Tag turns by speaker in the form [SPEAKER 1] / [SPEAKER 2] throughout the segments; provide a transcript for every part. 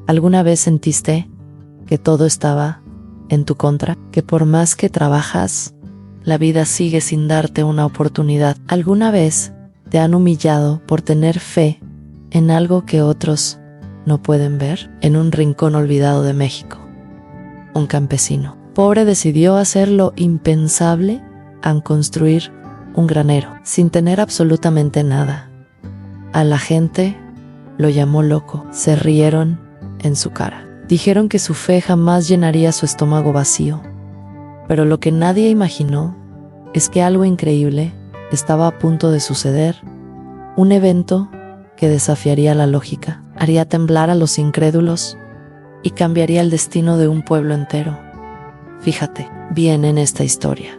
[SPEAKER 1] ¿Alguna vez sentiste que todo estaba en tu contra? ¿Que por más que trabajas, la vida sigue sin darte una oportunidad? ¿Alguna vez te han humillado por tener fe en algo que otros no pueden ver? En un rincón olvidado de México, un campesino pobre decidió hacer lo impensable al construir un granero, sin tener absolutamente nada. A la gente lo llamó loco, se rieron en su cara. Dijeron que su fe jamás llenaría su estómago vacío. Pero lo que nadie imaginó es que algo increíble estaba a punto de suceder. Un evento que desafiaría la lógica, haría temblar a los incrédulos y cambiaría el destino de un pueblo entero. Fíjate bien en esta historia,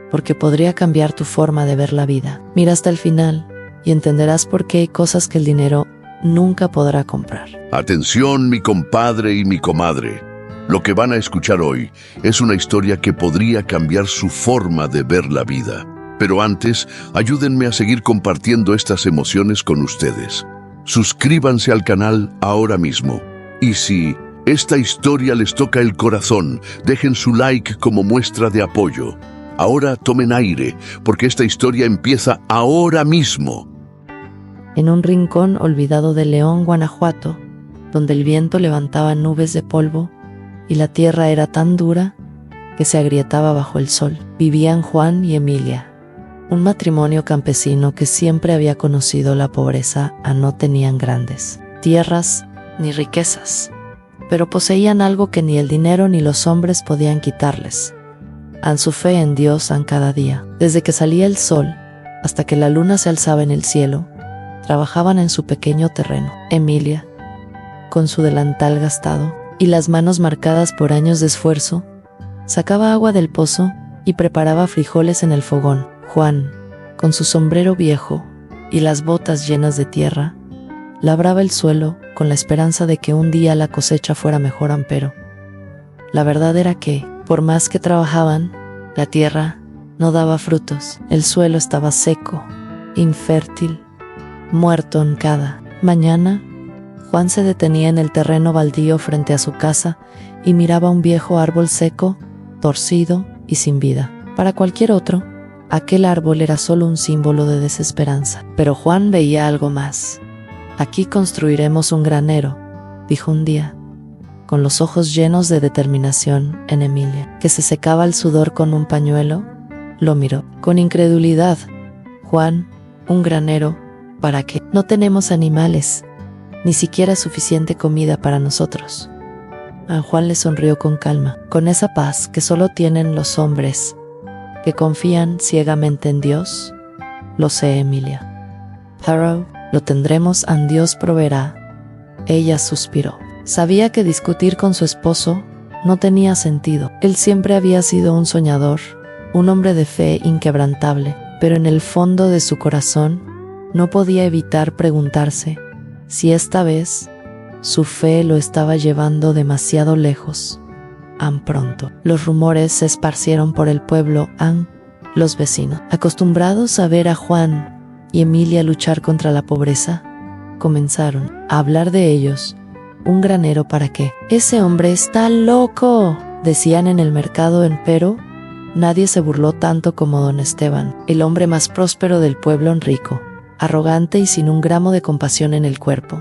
[SPEAKER 1] porque podría cambiar tu forma de ver la vida. Mira hasta el final y entenderás por qué hay cosas que el dinero nunca podrá comprar.
[SPEAKER 2] Atención, mi compadre y mi comadre. Lo que van a escuchar hoy es una historia que podría cambiar su forma de ver la vida. Pero antes, ayúdenme a seguir compartiendo estas emociones con ustedes. Suscríbanse al canal ahora mismo. Y si esta historia les toca el corazón, dejen su like como muestra de apoyo. Ahora tomen aire, porque esta historia empieza ahora mismo.
[SPEAKER 1] En un rincón olvidado de León, Guanajuato, donde el viento levantaba nubes de polvo y la tierra era tan dura que se agrietaba bajo el sol, vivían Juan y Emilia, un matrimonio campesino que siempre había conocido la pobreza. No tenían grandes tierras ni riquezas, pero poseían algo que ni el dinero ni los hombres podían quitarles: su fe en Dios cada día. Desde que salía el sol hasta que la luna se alzaba en el cielo, trabajaban en su pequeño terreno. Emilia, con su delantal gastado y las manos marcadas por años de esfuerzo, sacaba agua del pozo y preparaba frijoles en el fogón. Juan, con su sombrero viejo y las botas llenas de tierra, labraba el suelo con la esperanza de que un día la cosecha fuera mejor. Pero la verdad era que, por más que trabajaban, la tierra no daba frutos. El suelo estaba seco, infértil, muerto. En cada mañana, Juan se detenía en el terreno baldío frente a su casa y miraba un viejo árbol seco, torcido y sin vida. Para cualquier otro, aquel árbol era solo un símbolo de desesperanza. Pero Juan veía algo más. «Aquí construiremos un granero», dijo un día, con los ojos llenos de determinación en Emilia, que se secaba el sudor con un pañuelo. Lo miró con incredulidad. «Juan, ¿un granero? ¿Para qué? No tenemos animales, ni siquiera suficiente comida para nosotros». A Juan le sonrió con calma, con esa paz que solo tienen los hombres que confían ciegamente en Dios. «Lo sé, Emilia, pero lo tendremos, Dios proveerá». Ella suspiró. Sabía que discutir con su esposo no tenía sentido. Él siempre había sido un soñador, un hombre de fe inquebrantable, pero en el fondo de su corazón no podía evitar preguntarse si esta vez su fe lo estaba llevando demasiado lejos. Pronto, los rumores se esparcieron por el pueblo. Los vecinos, acostumbrados a ver a Juan y Emilia luchar contra la pobreza, comenzaron a hablar de ellos. «¿Un granero para qué? Ese hombre está loco», decían en el mercado. Pero nadie se burló tanto como don Esteban, el hombre más próspero del pueblo, rico, arrogante y sin un gramo de compasión en el cuerpo.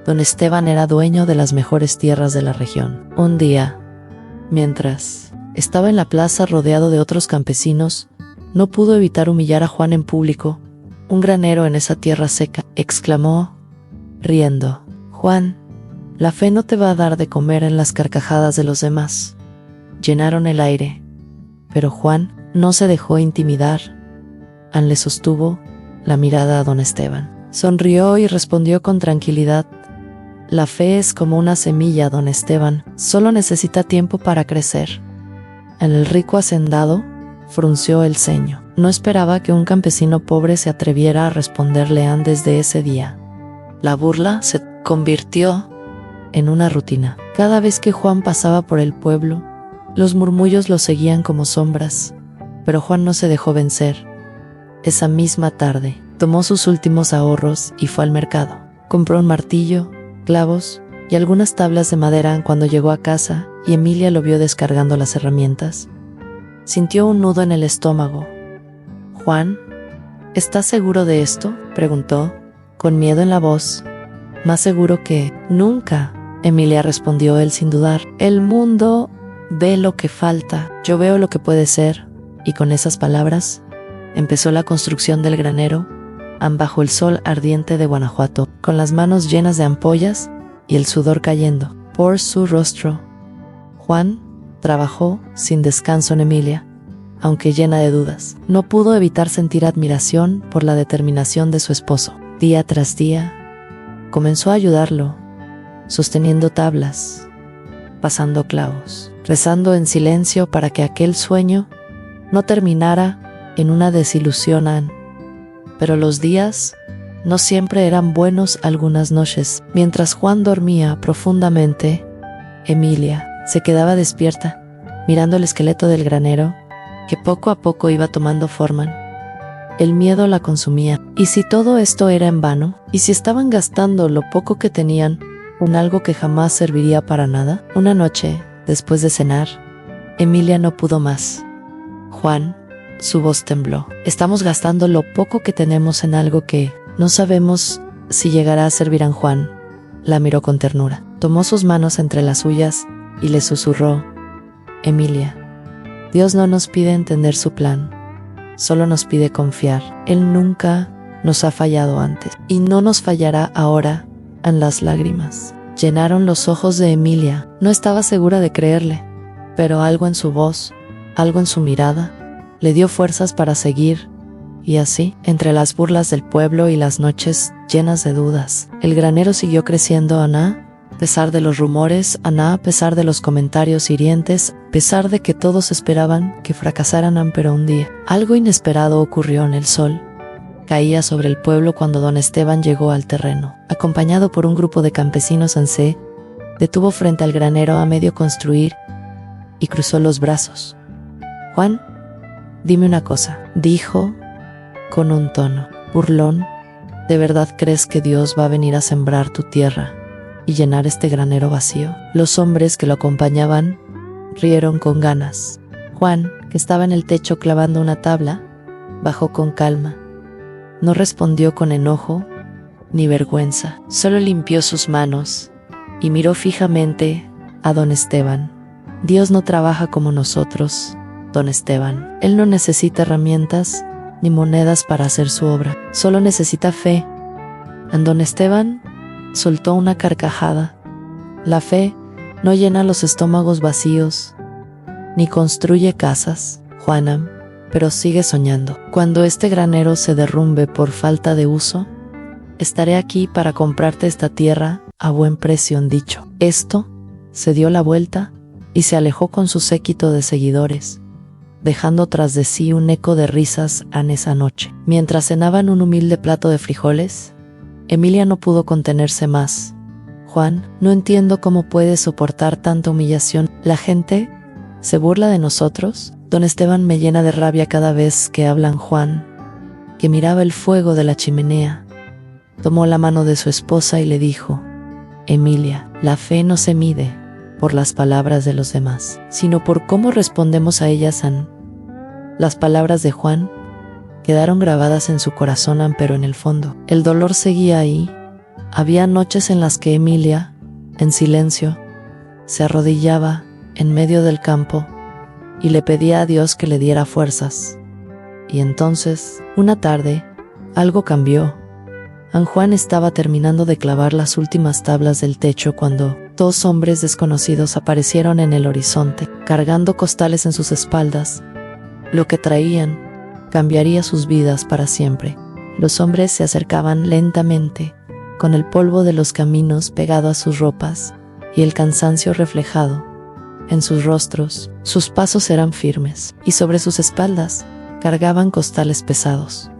[SPEAKER 1] Don Esteban era dueño de las mejores tierras de la región. Un día, mientras estaba en la plaza rodeado de otros campesinos, no pudo evitar humillar a Juan en público. «Un granero en esa tierra seca», exclamó, riendo. «Juan, la fe no te va a dar de comer». En las carcajadas de los demás llenaron el aire, pero Juan no se dejó intimidar. Le sostuvo la mirada a don Esteban. Sonrió y respondió con tranquilidad: «La fe es como una semilla, don Esteban, solo necesita tiempo para crecer». El rico hacendado frunció el ceño. No esperaba que un campesino pobre se atreviera a responderle. Desde ese día, la burla se convirtió en una rutina. Cada vez que Juan pasaba por el pueblo, los murmullos lo seguían como sombras. Pero Juan no se dejó vencer. Esa misma tarde, tomó sus últimos ahorros y fue al mercado. Compró un martillo, clavos y algunas tablas de madera cuando llegó a casa y Emilia lo vio descargando las herramientas. Sintió un nudo en el estómago. «Juan, ¿estás seguro de esto?», preguntó, con miedo en la voz. «Más seguro que nunca», Emilia respondió él sin dudar. «El mundo ve lo que falta, yo veo lo que puede ser». Y con esas palabras empezó la construcción del granero bajo el sol ardiente de Guanajuato, con las manos llenas de ampollas y el sudor cayendo por su rostro. Juan trabajó sin descanso en Emilia, aunque llena de dudas. No pudo evitar sentir admiración por la determinación de su esposo. Día tras día, comenzó a ayudarlo, sosteniendo tablas, pasando clavos, rezando en silencio para que aquel sueño no terminara en una desilusión. Pero los días no siempre eran buenos. Algunas noches, mientras Juan dormía profundamente, Emilia se quedaba despierta, mirando el esqueleto del granero, que poco a poco iba tomando forma. El miedo la consumía. ¿Y si todo esto era en vano? ¿Y si estaban gastando lo poco que tenían en algo que jamás serviría para nada? Una noche, después de cenar, Emilia no pudo más. «Juan», su voz tembló, «estamos gastando lo poco que tenemos en algo que no sabemos si llegará a servir». Juan la miró con ternura, tomó sus manos entre las suyas y le susurró: «Emilia, Dios no nos pide entender su plan, solo nos pide confiar. Él nunca nos ha fallado antes y no nos fallará ahora». Las lágrimas llenaron los ojos de Emilia. No estaba segura de creerle, pero algo en su voz, algo en su mirada, le dio fuerzas para seguir. Y así, entre las burlas del pueblo y las noches llenas de dudas, el granero siguió creciendo. A pesar de los rumores, a pesar de los comentarios hirientes, a pesar de que todos esperaban que fracasaran. Pero un día, algo inesperado ocurrió. El sol caía sobre el pueblo cuando don Esteban llegó al terreno. Acompañado por un grupo de campesinos, se detuvo frente al granero a medio construir y cruzó los brazos. «Juan, dime una cosa», dijo con un tono burlón, «¿de verdad crees que Dios va a venir a sembrar tu tierra y llenar este granero vacío?» Los hombres que lo acompañaban rieron con ganas. Juan, que estaba en el techo clavando una tabla, bajó con calma. No respondió con enojo ni vergüenza, solo limpió sus manos y miró fijamente a don Esteban. «Dios no trabaja como nosotros, don Esteban. Él no necesita herramientas ni monedas para hacer su obra, solo necesita fe». Don Esteban soltó una carcajada. «La fe no llena los estómagos vacíos, ni construye casas, Juana, pero sigue soñando. Cuando este granero se derrumbe por falta de uso, estaré aquí para comprarte esta tierra a buen precio». Dicho esto, se dio la vuelta y se alejó con su séquito de seguidores, dejando tras de sí un eco de risas. Esa noche, mientras cenaban un humilde plato de frijoles, Emilia no pudo contenerse más. «Juan, no entiendo cómo puedes soportar tanta humillación. La gente se burla de nosotros. Don Esteban me llena de rabia cada vez que hablan». Juan, que miraba el fuego de la chimenea, tomó la mano de su esposa y le dijo: «Emilia, la fe no se mide por las palabras de los demás, sino por cómo respondemos a ellas». Las palabras de Juan quedaron grabadas en su corazón, pero en el fondo el dolor seguía ahí. Había noches en las que Emilia, en silencio, se arrodillaba en medio del campo y le pedía a Dios que le diera fuerzas. Y entonces, una tarde, algo cambió. Juan estaba terminando de clavar las últimas tablas del techo cuando 2 hombres desconocidos aparecieron en el horizonte, cargando costales en sus espaldas. Lo que traían cambiaría sus vidas para siempre. Los hombres se acercaban lentamente, con el polvo de los caminos pegado a sus ropas y el cansancio reflejado en sus rostros. Sus pasos eran firmes y sobre sus espaldas cargaban costales pesados.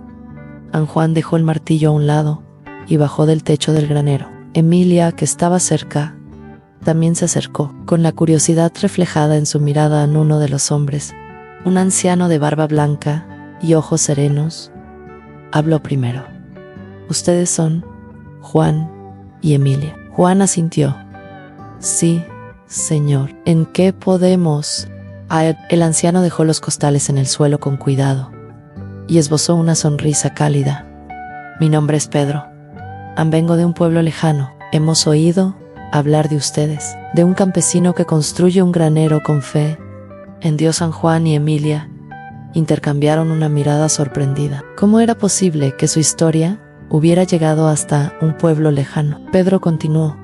[SPEAKER 1] Juan dejó el martillo a un lado y bajó del techo del granero. Emilia, que estaba cerca, también se acercó, con la curiosidad reflejada en su mirada. Uno de los hombres, un anciano de barba blanca y ojos serenos, habló primero: «Ustedes son Juan y Emilia». Juan asintió, Sí, señor. ¿En qué podemos? El anciano dejó los costales en el suelo con cuidado y esbozó una sonrisa cálida. Mi nombre es Pedro. Vengo de un pueblo lejano. Hemos oído hablar de ustedes, de un campesino que construye un granero con fe en Dios. San Juan y Emilia intercambiaron una mirada sorprendida. ¿Cómo era posible que su historia hubiera llegado hasta un pueblo lejano? Pedro continuó.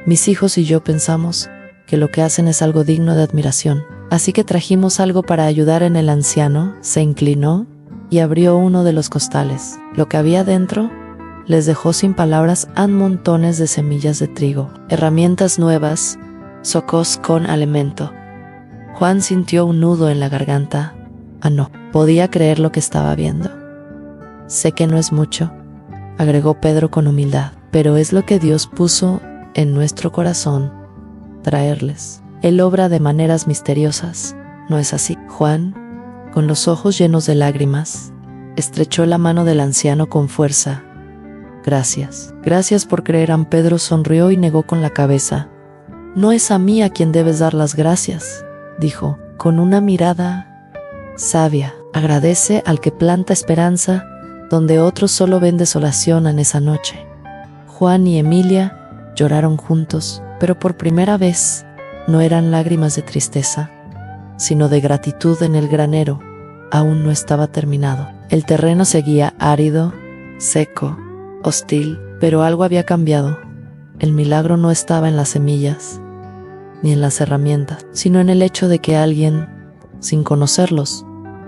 [SPEAKER 1] Mis hijos y yo pensamos que lo que hacen es algo digno de admiración. Así que trajimos algo para ayudar. En el anciano se inclinó y abrió uno de los costales. Lo que había dentro les dejó sin palabras. Montones de semillas de trigo, herramientas nuevas, sacos con alimento. Juan sintió un nudo en la garganta. No podía creer lo que estaba viendo. Sé que no es mucho, agregó Pedro con humildad, pero es lo que Dios puso en nuestro corazón traerles. Él obra de maneras misteriosas, ¿no es así? Juan, con los ojos llenos de lágrimas, estrechó la mano del anciano con fuerza. Gracias. Gracias por creer. Pedro sonrió y negó con la cabeza. No es a mí a quien debes dar las gracias, dijo, con una mirada sabia. Agradece al que planta esperanza donde otros solo ven desolación. En esa noche, Juan y Emilia lloraron juntos, pero por primera vez no eran lágrimas de tristeza, sino de gratitud. En el granero aún no estaba terminado. El terreno seguía árido, seco, hostil, pero algo había cambiado. El milagro no estaba en las semillas ni en las herramientas, sino en el hecho de que alguien, sin conocerlos,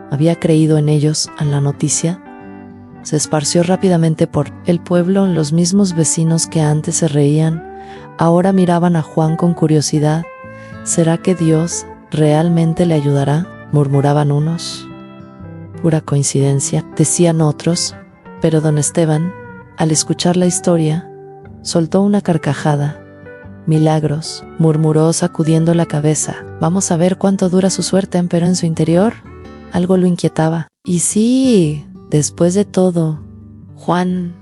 [SPEAKER 1] había creído en ellos. La noticia se esparció rápidamente por el pueblo. Los mismos vecinos que antes se reían ahora miraban a Juan con curiosidad. ¿Será que Dios realmente le ayudará?, murmuraban unos. Pura coincidencia, decían otros, pero don Esteban, al escuchar la historia, soltó una carcajada. Milagros, murmuró sacudiendo la cabeza. Vamos a ver cuánto dura su suerte. Pero en su interior algo lo inquietaba. Y sí, después de todo, Juan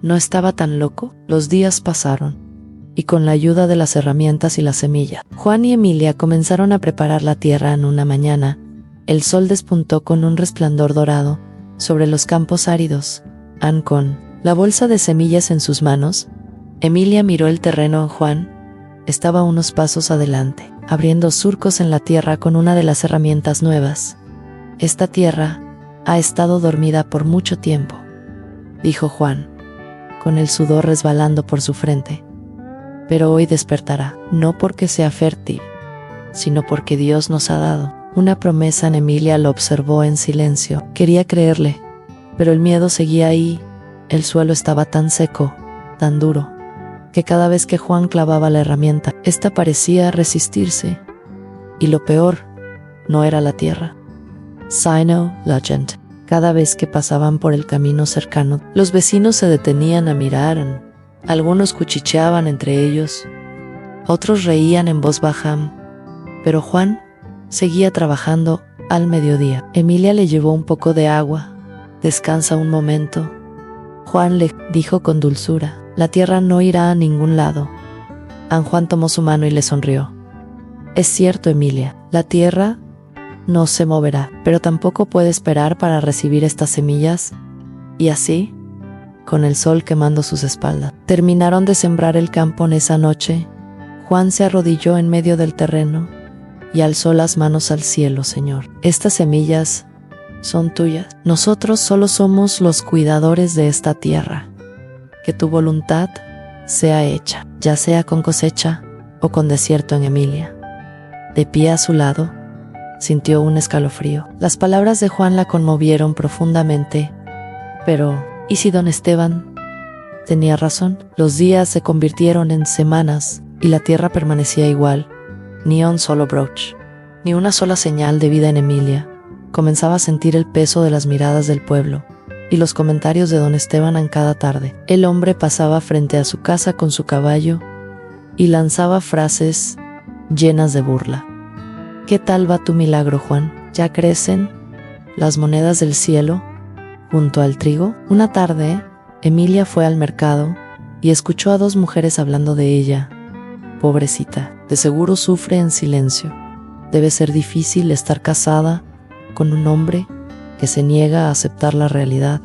[SPEAKER 1] no estaba tan loco. Los días pasaron, y con la ayuda de las herramientas y las semillas, Juan y Emilia comenzaron a preparar la tierra. En una mañana, el sol despuntó con un resplandor dorado sobre los campos áridos. Con la bolsa de semillas en sus manos, Emilia miró el terreno. Juan estaba unos pasos adelante, abriendo surcos en la tierra con una de las herramientas nuevas. Esta tierra ha estado dormida por mucho tiempo, dijo Juan, con el sudor resbalando por su frente. Pero hoy despertará, no porque sea fértil, sino porque Dios nos ha dado una promesa. Emilia lo observó en silencio. Quería creerle, pero el miedo seguía ahí. El suelo estaba tan seco, tan duro, que cada vez que Juan clavaba la herramienta, ésta parecía resistirse. Y lo peor no era la tierra, sino la gente. Cada vez que pasaban por el camino cercano, los vecinos se detenían a mirar. Algunos cuchicheaban entre ellos, otros reían en voz baja, pero Juan seguía trabajando. Al mediodía, Emilia le llevó un poco de agua. Descansa un momento, Juan le dijo con dulzura. La tierra no irá a ningún lado. Juan tomó su mano y le sonrió. Es cierto, Emilia, la tierra no se moverá, pero tampoco puede esperar para recibir estas semillas. Y así, con el sol quemando sus espaldas, terminaron de sembrar el campo. En esa noche, Juan se arrodilló en medio del terreno y alzó las manos al cielo. Señor, estas semillas son tuyas. Nosotros solo somos los cuidadores de esta tierra. Que tu voluntad sea hecha, ya sea con cosecha o con desierto. En Emilia, de pie a su lado, sintió un escalofrío. Las palabras de Juan la conmovieron profundamente. Pero, ¿y si don Esteban tenía razón? Los días se convirtieron en semanas y la tierra permanecía igual. Ni un solo broche, ni una sola señal de vida en Emilia. Comenzaba a sentir el peso de las miradas del pueblo y los comentarios de don Esteban. En cada tarde, el hombre pasaba frente a su casa con su caballo y lanzaba frases llenas de burla. ¿Qué tal va tu milagro, Juan? ¿Ya crecen las monedas del cielo junto al trigo? Una tarde, Emilia fue al mercado y escuchó a dos mujeres hablando de ella. Pobrecita, de seguro sufre en silencio. Debe ser difícil estar casada con un hombre que se niega a aceptar la realidad.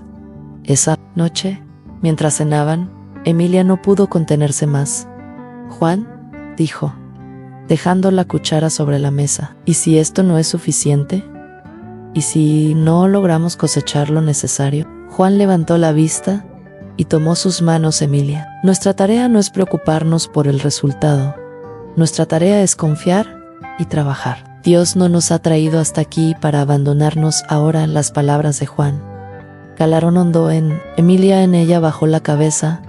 [SPEAKER 1] Esa noche, mientras cenaban, Emilia no pudo contenerse más. «Juan», dijo, dejando la cuchara sobre la mesa, «¿y si esto no es suficiente? ¿Y si no logramos cosechar lo necesario?» Juan levantó la vista y tomó sus manos Emilia. «Nuestra tarea no es preocuparnos por el resultado. Nuestra tarea es confiar y trabajar. Dios no nos ha traído hasta aquí para abandonarnos ahora», las palabras de Juan calaron hondo en Emilia. En ella bajó la cabeza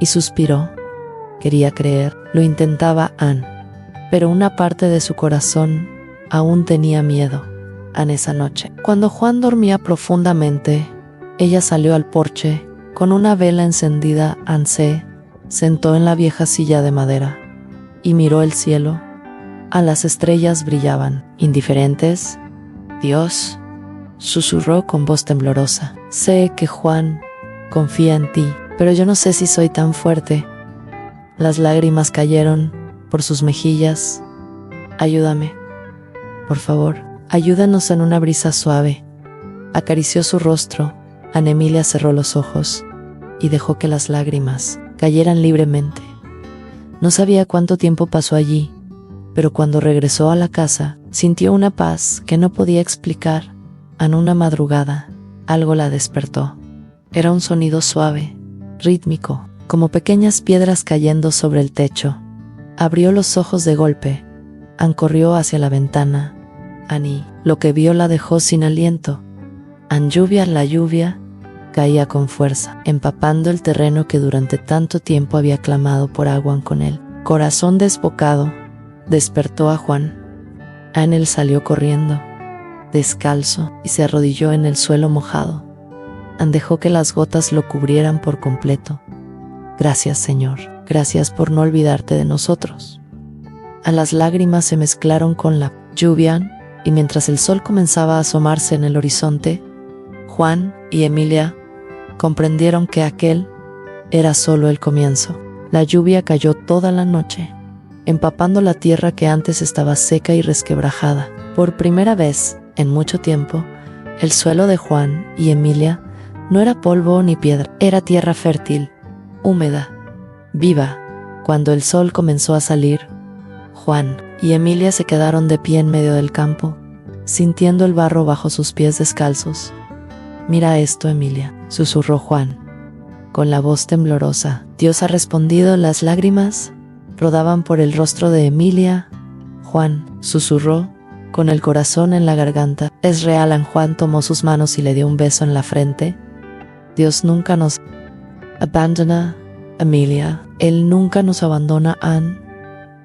[SPEAKER 1] y suspiró. Quería creer, lo intentaba Anne, pero una parte de su corazón aún tenía miedo. Anne, esa noche, cuando Juan dormía profundamente, ella salió al porche con una vela encendida. Anne se sentó en la vieja silla de madera y miró el cielo. A las estrellas brillaban, indiferentes. «Dios», susurró con voz temblorosa, «sé que Juan confía en ti, pero yo no sé si soy tan fuerte». Las lágrimas cayeron por sus mejillas. «Ayúdame, por favor, ayúdanos». En una brisa suave acarició su rostro. Ana Emilia cerró los ojos y dejó que las lágrimas cayeran libremente. No sabía cuánto tiempo pasó allí, pero cuando regresó a la casa, sintió una paz que no podía explicar. En una madrugada, algo la despertó. Era un sonido suave, rítmico, como pequeñas piedras cayendo sobre el techo. Abrió los ojos de golpe. Anne corrió hacia la ventana. Annie, lo que vio la dejó sin aliento. La lluvia caía con fuerza, empapando el terreno que durante tanto tiempo había clamado por agua. Con el corazón desbocado, despertó a Juan. Anne salió corriendo, descalzo, y se arrodilló en el suelo mojado. Anne dejó que las gotas lo cubrieran por completo. «Gracias, Señor, gracias por no olvidarte de nosotros». A las lágrimas se mezclaron con la lluvia, y mientras el sol comenzaba a asomarse en el horizonte, Juan y Emilia comprendieron que aquel era solo el comienzo. La lluvia cayó toda la noche, empapando la tierra que antes estaba seca y resquebrajada. Por primera vez en mucho tiempo, el suelo de Juan y Emilia no era polvo ni piedra, era tierra fértil, húmeda, viva. Cuando el sol comenzó a salir, Juan y Emilia se quedaron de pie en medio del campo, sintiendo el barro bajo sus pies descalzos. «Mira esto, Emilia», susurró Juan, con la voz temblorosa. «Dios ha respondido». Las lágrimas rodaban por el rostro de Emilia. «Juan», susurró, con el corazón en la garganta. «Es real». Juan tomó sus manos y le dio un beso en la frente. «Dios nunca nos abandona, Emilia. Él nunca nos abandona, Anne».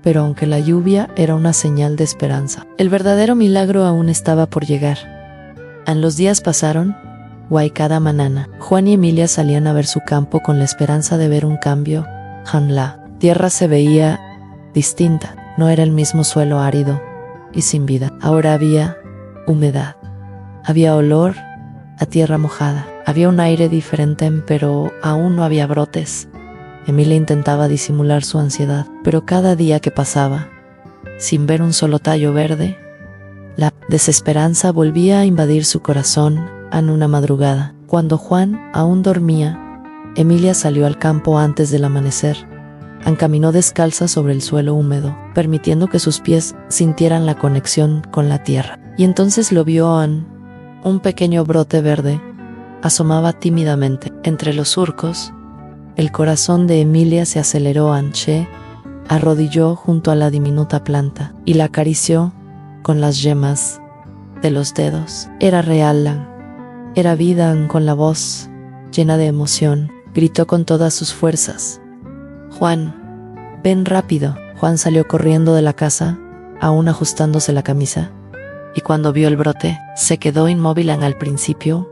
[SPEAKER 1] Pero aunque la lluvia era una señal de esperanza, el verdadero milagro aún estaba por llegar. Los días pasaron. Cada mañana, Juan y Emilia salían a ver su campo con la esperanza de ver un cambio. La tierra se veía distinta. No era el mismo suelo árido y sin vida. Ahora había humedad. Había olor a tierra mojada. Había un aire diferente, pero aún no había brotes. Emilia intentaba disimular su ansiedad, pero cada día que pasaba, sin ver un solo tallo verde, la desesperanza volvía a invadir su corazón. En una madrugada, cuando Juan aún dormía, Emilia salió al campo antes del amanecer. Anne caminó descalza sobre el suelo húmedo, permitiendo que sus pies sintieran la conexión con la tierra. Y entonces lo vio Anne. Un pequeño brote verde asomaba tímidamente entre los surcos. El corazón de Emilia se aceleró. Anne se arrodilló junto a la diminuta planta y la acarició con las yemas de los dedos. Era real. Era vida. Con la voz llena de emoción, gritó con todas sus fuerzas: «Juan, ven rápido». Juan salió corriendo de la casa, aún ajustándose la camisa, y cuando vio el brote, se quedó inmóvil. Al principio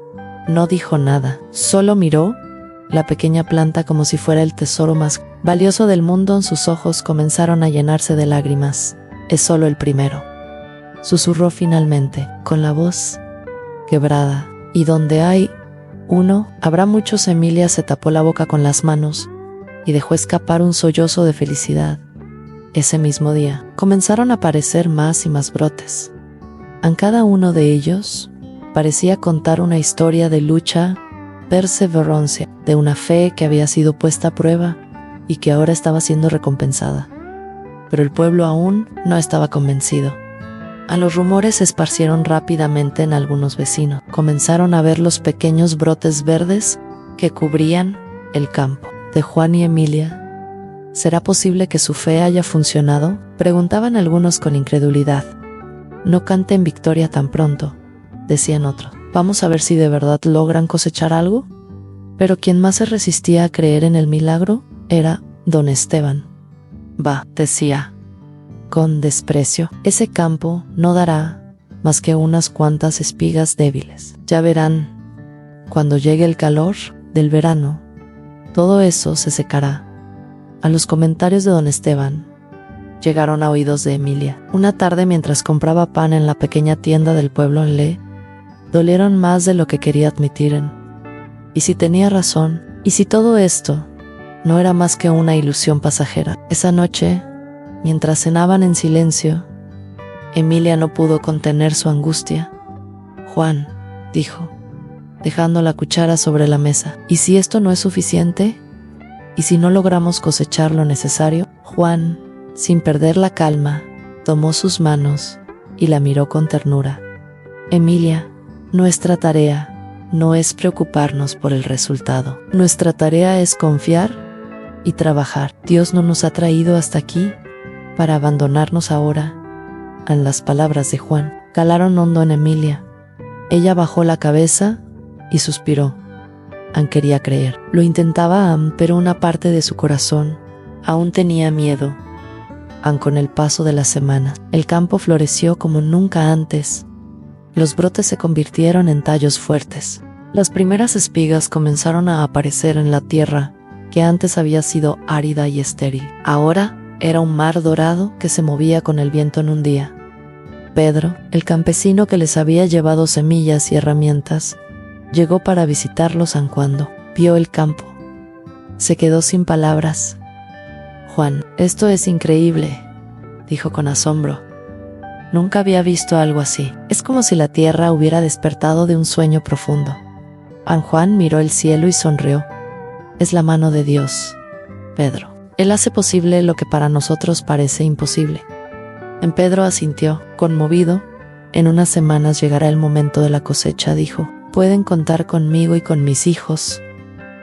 [SPEAKER 1] no dijo nada, solo miró la pequeña planta como si fuera el tesoro más valioso del mundo. Sus ojos comenzaron a llenarse de lágrimas. «Es solo el primero», susurró finalmente, con la voz quebrada. «Y donde hay uno, habrá muchos». Emilia se tapó la boca con las manos y dejó escapar un sollozo de felicidad. Ese mismo día, comenzaron a aparecer más y más brotes. En cada uno de ellos parecía contar una historia de lucha, perseverancia, de una fe que había sido puesta a prueba y que ahora estaba siendo recompensada. Pero el pueblo aún no estaba convencido. A los rumores se esparcieron rápidamente en algunos vecinos. Comenzaron a ver los pequeños brotes verdes que cubrían el campo. De Juan y Emilia, ¿será posible que su fe haya funcionado?, preguntaban algunos con incredulidad. No canten victoria tan pronto, decían otros. Vamos a ver si de verdad logran cosechar algo. Pero quien más se resistía a creer en el milagro era don Esteban. Va, decía con desprecio, ese campo no dará más que unas cuantas espigas débiles. Ya verán, cuando llegue el calor del verano, todo eso se secará. A los comentarios de don Esteban llegaron a oídos de Emilia. Una tarde, mientras compraba pan en la pequeña tienda del pueblo, le dolieron más de lo que quería admitir. ¿Y si tenía razón? ¿Y si todo esto no era más que una ilusión pasajera? Esa noche, mientras cenaban en silencio, Emilia no pudo contener su angustia. Juan, dijo, dejando la cuchara sobre la mesa, ¿y si esto no es suficiente? ¿Y si no logramos cosechar lo necesario? Juan, sin perder la calma, tomó sus manos y la miró con ternura. Emilia, nuestra tarea no es preocuparnos por el resultado. Nuestra tarea es confiar y trabajar. Dios no nos ha traído hasta aquí para abandonarnos ahora. En las palabras de Juan calaron hondo en Emilia. Ella bajó la cabeza y suspiró. Ann quería creer. Lo intentaba Ann, pero una parte de su corazón aún tenía miedo. Ann, con el paso de las semanas, el campo floreció como nunca antes. Los brotes se convirtieron en tallos fuertes. Las primeras espigas comenzaron a aparecer en la tierra que antes había sido árida y estéril. Ahora era un mar dorado que se movía con el viento en un día. Pedro, el campesino que les había llevado semillas y herramientas, llegó para visitarlos cuando vio el campo. Se quedó sin palabras. Juan, esto es increíble, dijo con asombro. Nunca había visto algo así. Es como si la tierra hubiera despertado de un sueño profundo. Juan miró el cielo y sonrió. Es la mano de Dios, Pedro. Él hace posible lo que para nosotros parece imposible. Pedro asintió, conmovido. En unas semanas llegará el momento de la cosecha, dijo. Pueden contar conmigo y con mis hijos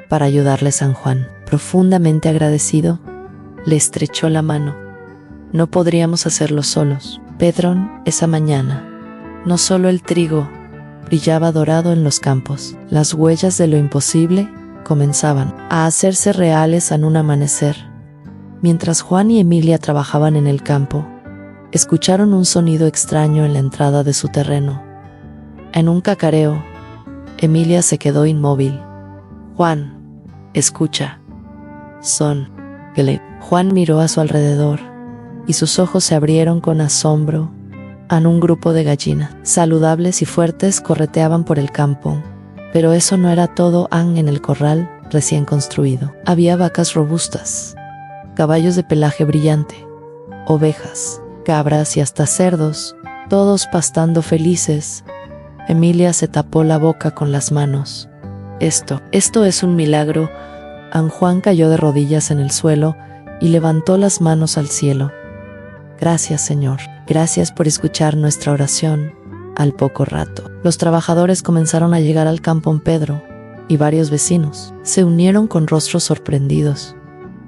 [SPEAKER 1] para ayudarles. San Juan, profundamente agradecido, le estrechó la mano. No podríamos hacerlo solos. Pedro, esa mañana, no solo el trigo brillaba dorado en los campos, las huellas de lo imposible comenzaban a hacerse reales en un amanecer. Mientras Juan y Emilia trabajaban en el campo, escucharon un sonido extraño en la entrada de su terreno. En un cacareo, Emilia se quedó inmóvil. Juan, escucha. Son. Juan miró a su alrededor y sus ojos se abrieron con asombro. Un grupo de gallinas, saludables y fuertes, correteaban por el campo. Pero eso no era todo. En el corral recién construido había vacas robustas, caballos de pelaje brillante, ovejas, cabras y hasta cerdos, todos pastando felices. Emilia se tapó la boca con las manos. Esto es un milagro. Juan cayó de rodillas en el suelo y levantó las manos al cielo. Gracias, Señor. Gracias por escuchar nuestra oración. Al poco rato, los trabajadores comenzaron a llegar al campo. Pedro y varios vecinos se unieron con rostros sorprendidos,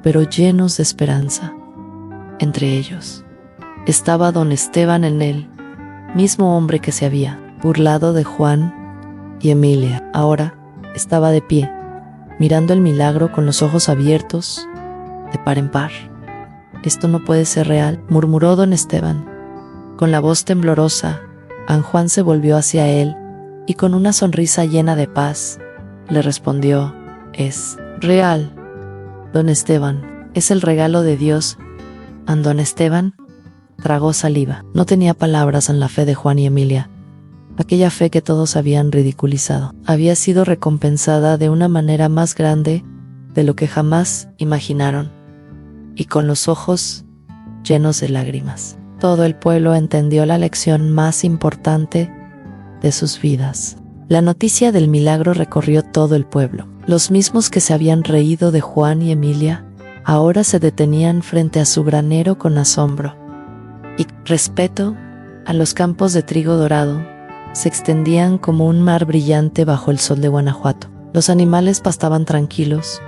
[SPEAKER 1] pero llenos de esperanza. Entre ellos estaba don Esteban, el mismo hombre que se había burlado de Juan y Emilia. Ahora estaba de pie, mirando el milagro con los ojos abiertos, de par en par. Esto no puede ser real, murmuró don Esteban. Con la voz temblorosa, Juan se volvió hacia él y con una sonrisa llena de paz, le respondió, es real, don Esteban, es el regalo de Dios. Don Esteban tragó saliva. No tenía palabras en la fe de Juan y Emilia. Aquella fe que todos habían ridiculizado había sido recompensada de una manera más grande de lo que jamás imaginaron. Y con los ojos llenos de lágrimas. Todo el pueblo entendió la lección más importante de sus vidas. La noticia del milagro recorrió todo el pueblo. Los mismos que se habían reído de Juan y Emilia ahora se detenían frente a su granero con asombro y respeto. A los campos de trigo dorado se extendían como un mar brillante bajo el sol de Guanajuato. Los animales pastaban tranquilos,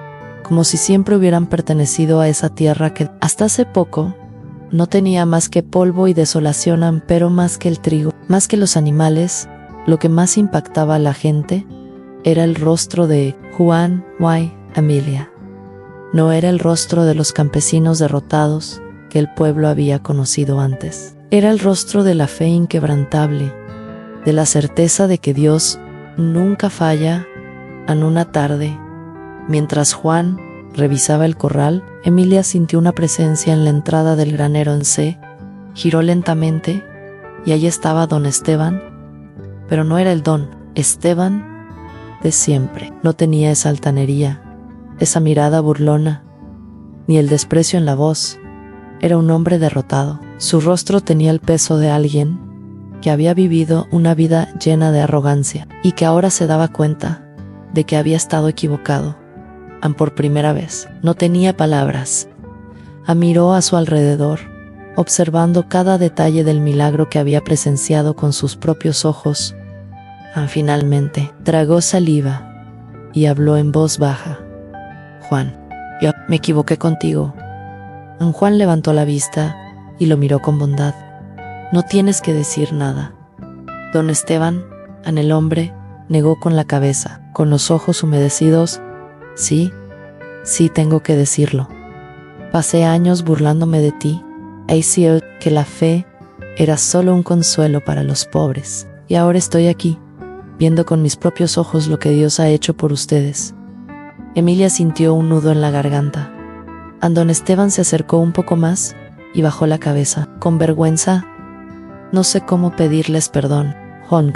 [SPEAKER 1] como si siempre hubieran pertenecido a esa tierra que hasta hace poco no tenía más que polvo y desolación, pero más que el trigo, más que los animales, lo que más impactaba a la gente era el rostro de Juan y Emilia. No era el rostro de los campesinos derrotados que el pueblo había conocido antes. Era el rostro de la fe inquebrantable, de la certeza de que Dios nunca falla. En una tarde, mientras Juan revisaba el corral, Emilia sintió una presencia en la entrada del granero en C. Giró lentamente y allí estaba don Esteban, pero no era el don Esteban de siempre. No tenía esa altanería, esa mirada burlona, ni el desprecio en la voz. Era un hombre derrotado. Su rostro tenía el peso de alguien que había vivido una vida llena de arrogancia y que ahora se daba cuenta de que había estado equivocado. Por primera vez no tenía palabras. Miró a su alrededor, observando cada detalle del milagro que había presenciado con sus propios ojos. Finalmente tragó saliva y habló en voz baja. Juan, yo me equivoqué contigo. Juan levantó la vista y lo miró con bondad. No tienes que decir nada. Don Esteban, el hombre, negó con la cabeza, con los ojos humedecidos. Sí, tengo que decirlo. Pasé años burlándome de ti. Decía que la fe era solo un consuelo para los pobres. Y ahora estoy aquí, viendo con mis propios ojos lo que Dios ha hecho por ustedes. Emilia sintió un nudo en la garganta. Don Esteban se acercó un poco más y bajó la cabeza. Con vergüenza, no sé cómo pedirles perdón. Hon.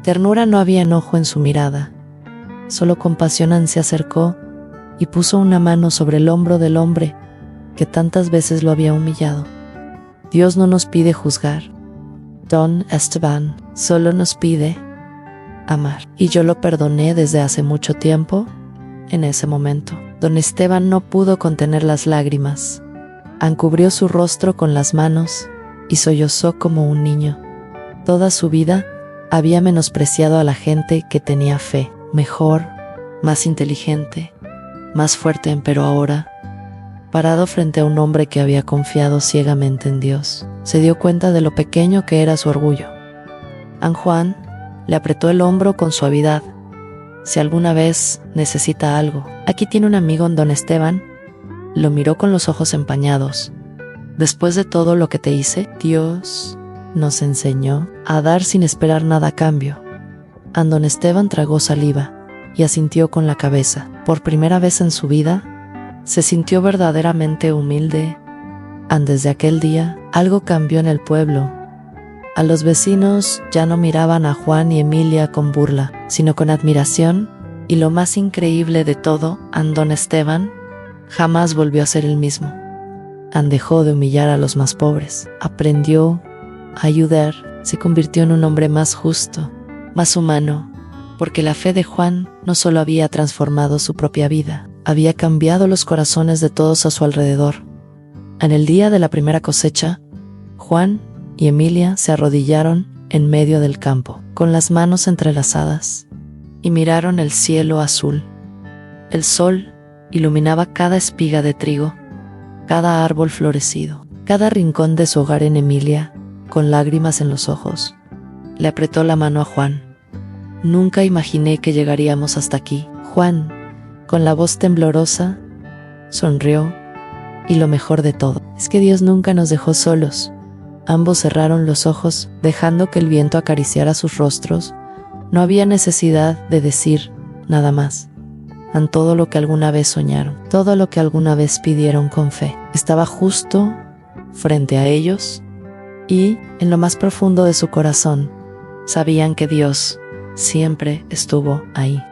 [SPEAKER 1] Ternura, no había enojo en su mirada. Solo compasión. Se acercó y puso una mano sobre el hombro del hombre que tantas veces lo había humillado. Dios no nos pide juzgar, don Esteban, solo nos pide amar. Y yo lo perdoné desde hace mucho tiempo. En ese momento, don Esteban no pudo contener las lágrimas. Encubrió su rostro con las manos y sollozó como un niño. Toda su vida había menospreciado a la gente que tenía fe, mejor, más inteligente, más fuerte, pero ahora, parado frente a un hombre que había confiado ciegamente en Dios, se dio cuenta de lo pequeño que era su orgullo. Juan le apretó el hombro con suavidad. Si alguna vez necesita algo, aquí tiene un amigo. Don Esteban lo miró con los ojos empañados. Después de todo lo que te hice, Dios nos enseñó a dar sin esperar nada a cambio. Don Esteban tragó saliva y asintió con la cabeza. Por primera vez en su vida, se sintió verdaderamente humilde. Desde aquel día, algo cambió en el pueblo. A los vecinos ya no miraban a Juan y Emilia con burla, sino con admiración, y lo más increíble de todo, don Esteban jamás volvió a ser el mismo. Dejó de humillar a los más pobres, aprendió a ayudar, se convirtió en un hombre más justo, más humano, porque la fe de Juan no solo había transformado su propia vida, había cambiado los corazones de todos a su alrededor. En el día de la primera cosecha, Juan y Emilia se arrodillaron en medio del campo, con las manos entrelazadas, y miraron el cielo azul. El sol iluminaba cada espiga de trigo, cada árbol florecido, cada rincón de su hogar. En Emilia, con lágrimas en los ojos, le apretó la mano a Juan. Nunca imaginé que llegaríamos hasta aquí. Juan, con la voz temblorosa, sonrió, y lo mejor de todo es que Dios nunca nos dejó solos. Ambos cerraron los ojos, dejando que el viento acariciara sus rostros. No había necesidad de decir nada más. Todo lo que alguna vez soñaron, todo lo que alguna vez pidieron con fe, estaba justo frente a ellos, y, en lo más profundo de su corazón, sabían que Dios siempre estuvo ahí.